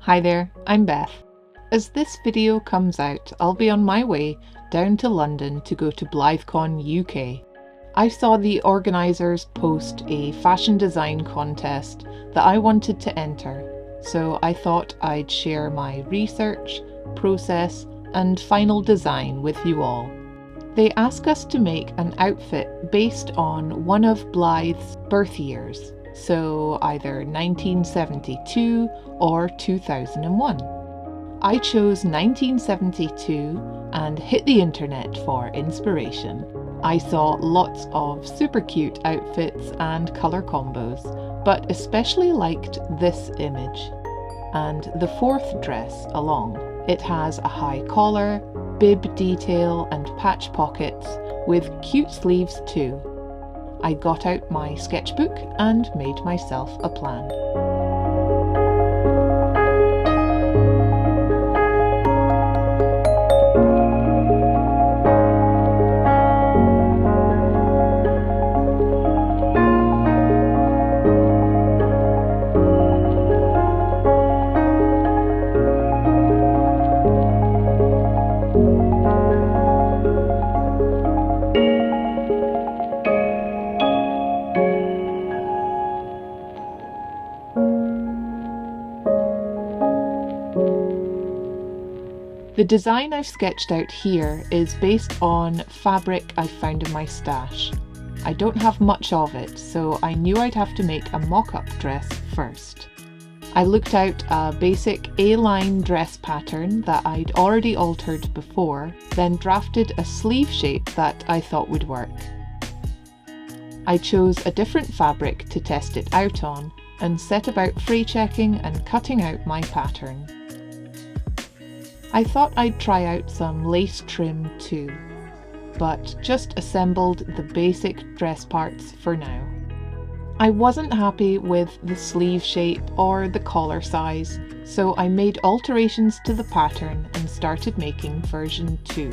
Hi there, I'm Beth. As this video comes out, I'll be on my way down to London to go to BlytheCon UK. I saw the organisers post a fashion design contest that I wanted to enter, so I thought I'd share my research, process and final design with you all. They ask us to make an outfit based on one of Blythe's birth years, so either 1972 or 2001. I chose 1972 and hit the internet for inspiration. I saw lots of super cute outfits and colour combos, but especially liked this image and the fourth dress along. It has a high collar, bib detail and patch pockets with cute sleeves too. I got out my sketchbook and made myself a plan. The design I've sketched out here is based on fabric I found in my stash. I don't have much of it, so I knew I'd have to make a mock-up dress first. I looked out a basic A-line dress pattern that I'd already altered before, then drafted a sleeve shape that I thought would work. I chose a different fabric to test it out on, and set about fray checking and cutting out my pattern. I thought I'd try out some lace trim too, but just assembled the basic dress parts for now. I wasn't happy with the sleeve shape or the collar size, so I made alterations to the pattern and started making version 2.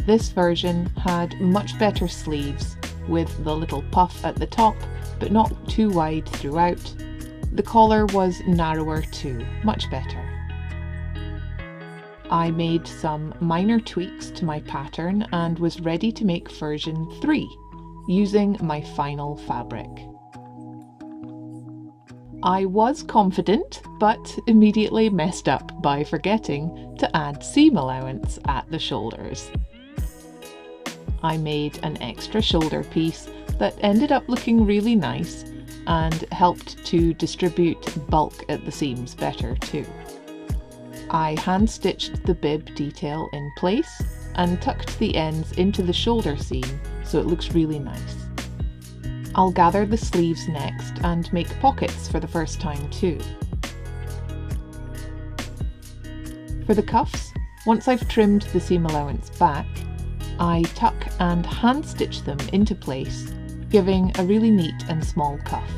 This version had much better sleeves, with the little puff at the top, but not too wide throughout. The collar was narrower too, much better. I made some minor tweaks to my pattern and was ready to make version 3, using my final fabric. I was confident, but immediately messed up by forgetting to add seam allowance at the shoulders. I made an extra shoulder piece that ended up looking really nice and helped to distribute bulk at the seams better too. I hand-stitched the bib detail in place and tucked the ends into the shoulder seam so it looks really nice. I'll gather the sleeves next and make pockets for the first time too. For the cuffs, once I've trimmed the seam allowance back, I tuck and hand-stitch them into place, giving a really neat and small cuff.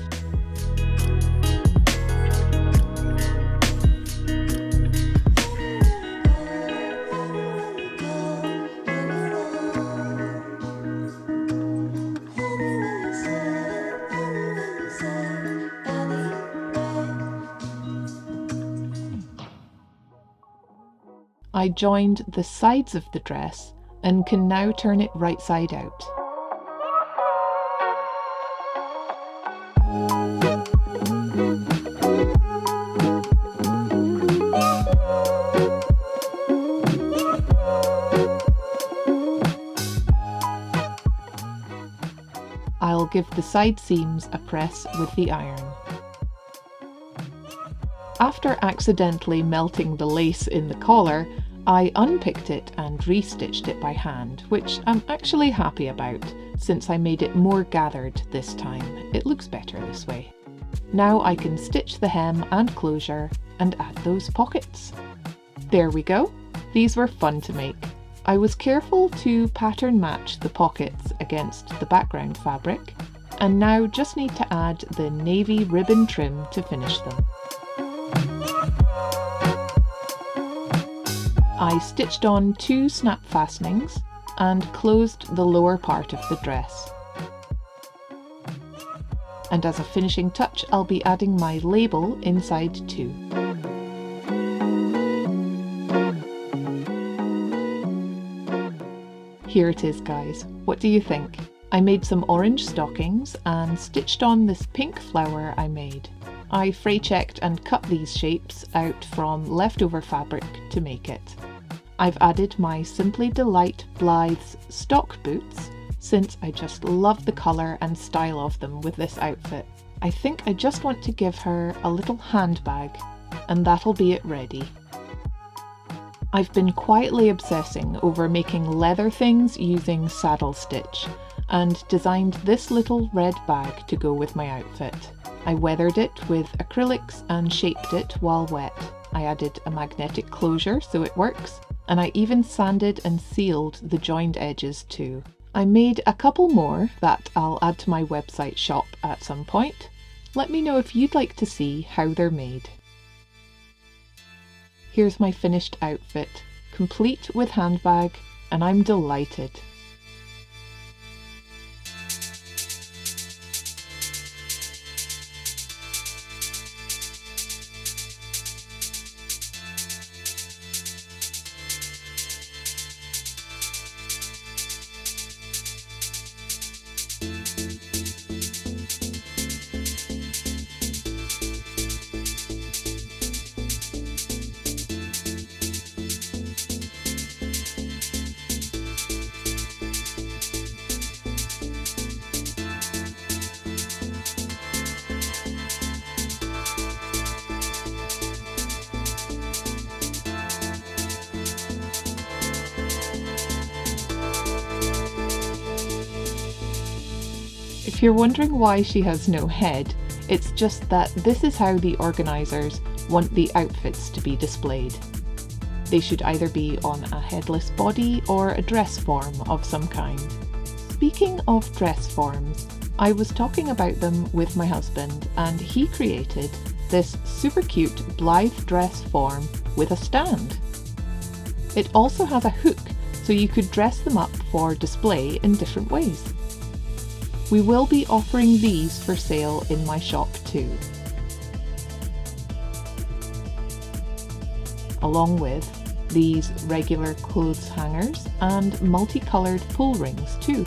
I joined the sides of the dress and can now turn it right side out. I'll give the side seams a press with the iron. After accidentally melting the lace in the collar, I unpicked it and restitched it by hand, which I'm actually happy about, since I made it more gathered this time. It looks better this way. Now I can stitch the hem and closure and add those pockets. There we go. These were fun to make. I was careful to pattern match the pockets against the background fabric, and now just need to add the navy ribbon trim to finish them. I stitched on 2 snap fastenings and closed the lower part of the dress. And as a finishing touch, I'll be adding my label inside too. Here it is, guys. What do you think? I made some orange stockings and stitched on this pink flower I made. I fray checked and cut these shapes out from leftover fabric to make it. I've added my Simply Delight Blythe's stock boots, since I just love the colour and style of them with this outfit. I think I just want to give her a little handbag, and that'll be it ready. I've been quietly obsessing over making leather things using saddle stitch, and designed this little red bag to go with my outfit. I weathered it with acrylics and shaped it while wet. I added a magnetic closure so it works, and I even sanded and sealed the joined edges too. I made a couple more that I'll add to my website shop at some point. Let me know if you'd like to see how they're made. Here's my finished outfit, complete with handbag, and I'm delighted. If you're wondering why she has no head, it's just that this is how the organisers want the outfits to be displayed. They should either be on a headless body or a dress form of some kind. Speaking of dress forms, I was talking about them with my husband and he created this super cute Blythe dress form with a stand. It also has a hook so you could dress them up for display in different ways. We will be offering these for sale in my shop too, along with these regular clothes hangers and multicoloured pull rings too.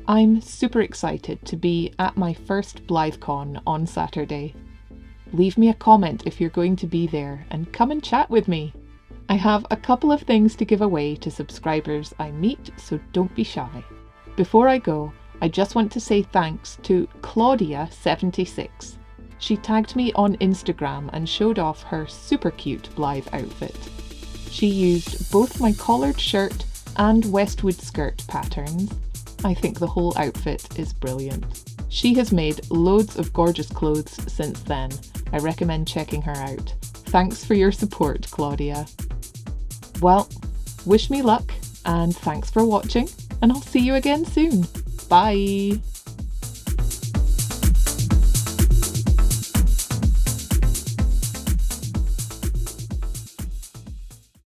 I'm super excited to be at my first BlytheCon on Saturday. Leave me a comment if you're going to be there and come and chat with me. I have a couple of things to give away to subscribers I meet, so don't be shy. Before I go, I just want to say thanks to Claudia76. She tagged me on Instagram and showed off her super cute Blythe outfit. She used both my collared shirt and Westwood skirt patterns. I think the whole outfit is brilliant. She has made loads of gorgeous clothes since then. I recommend checking her out. Thanks for your support, Claudia. Well, wish me luck and thanks for watching, and I'll see you again soon. Bye!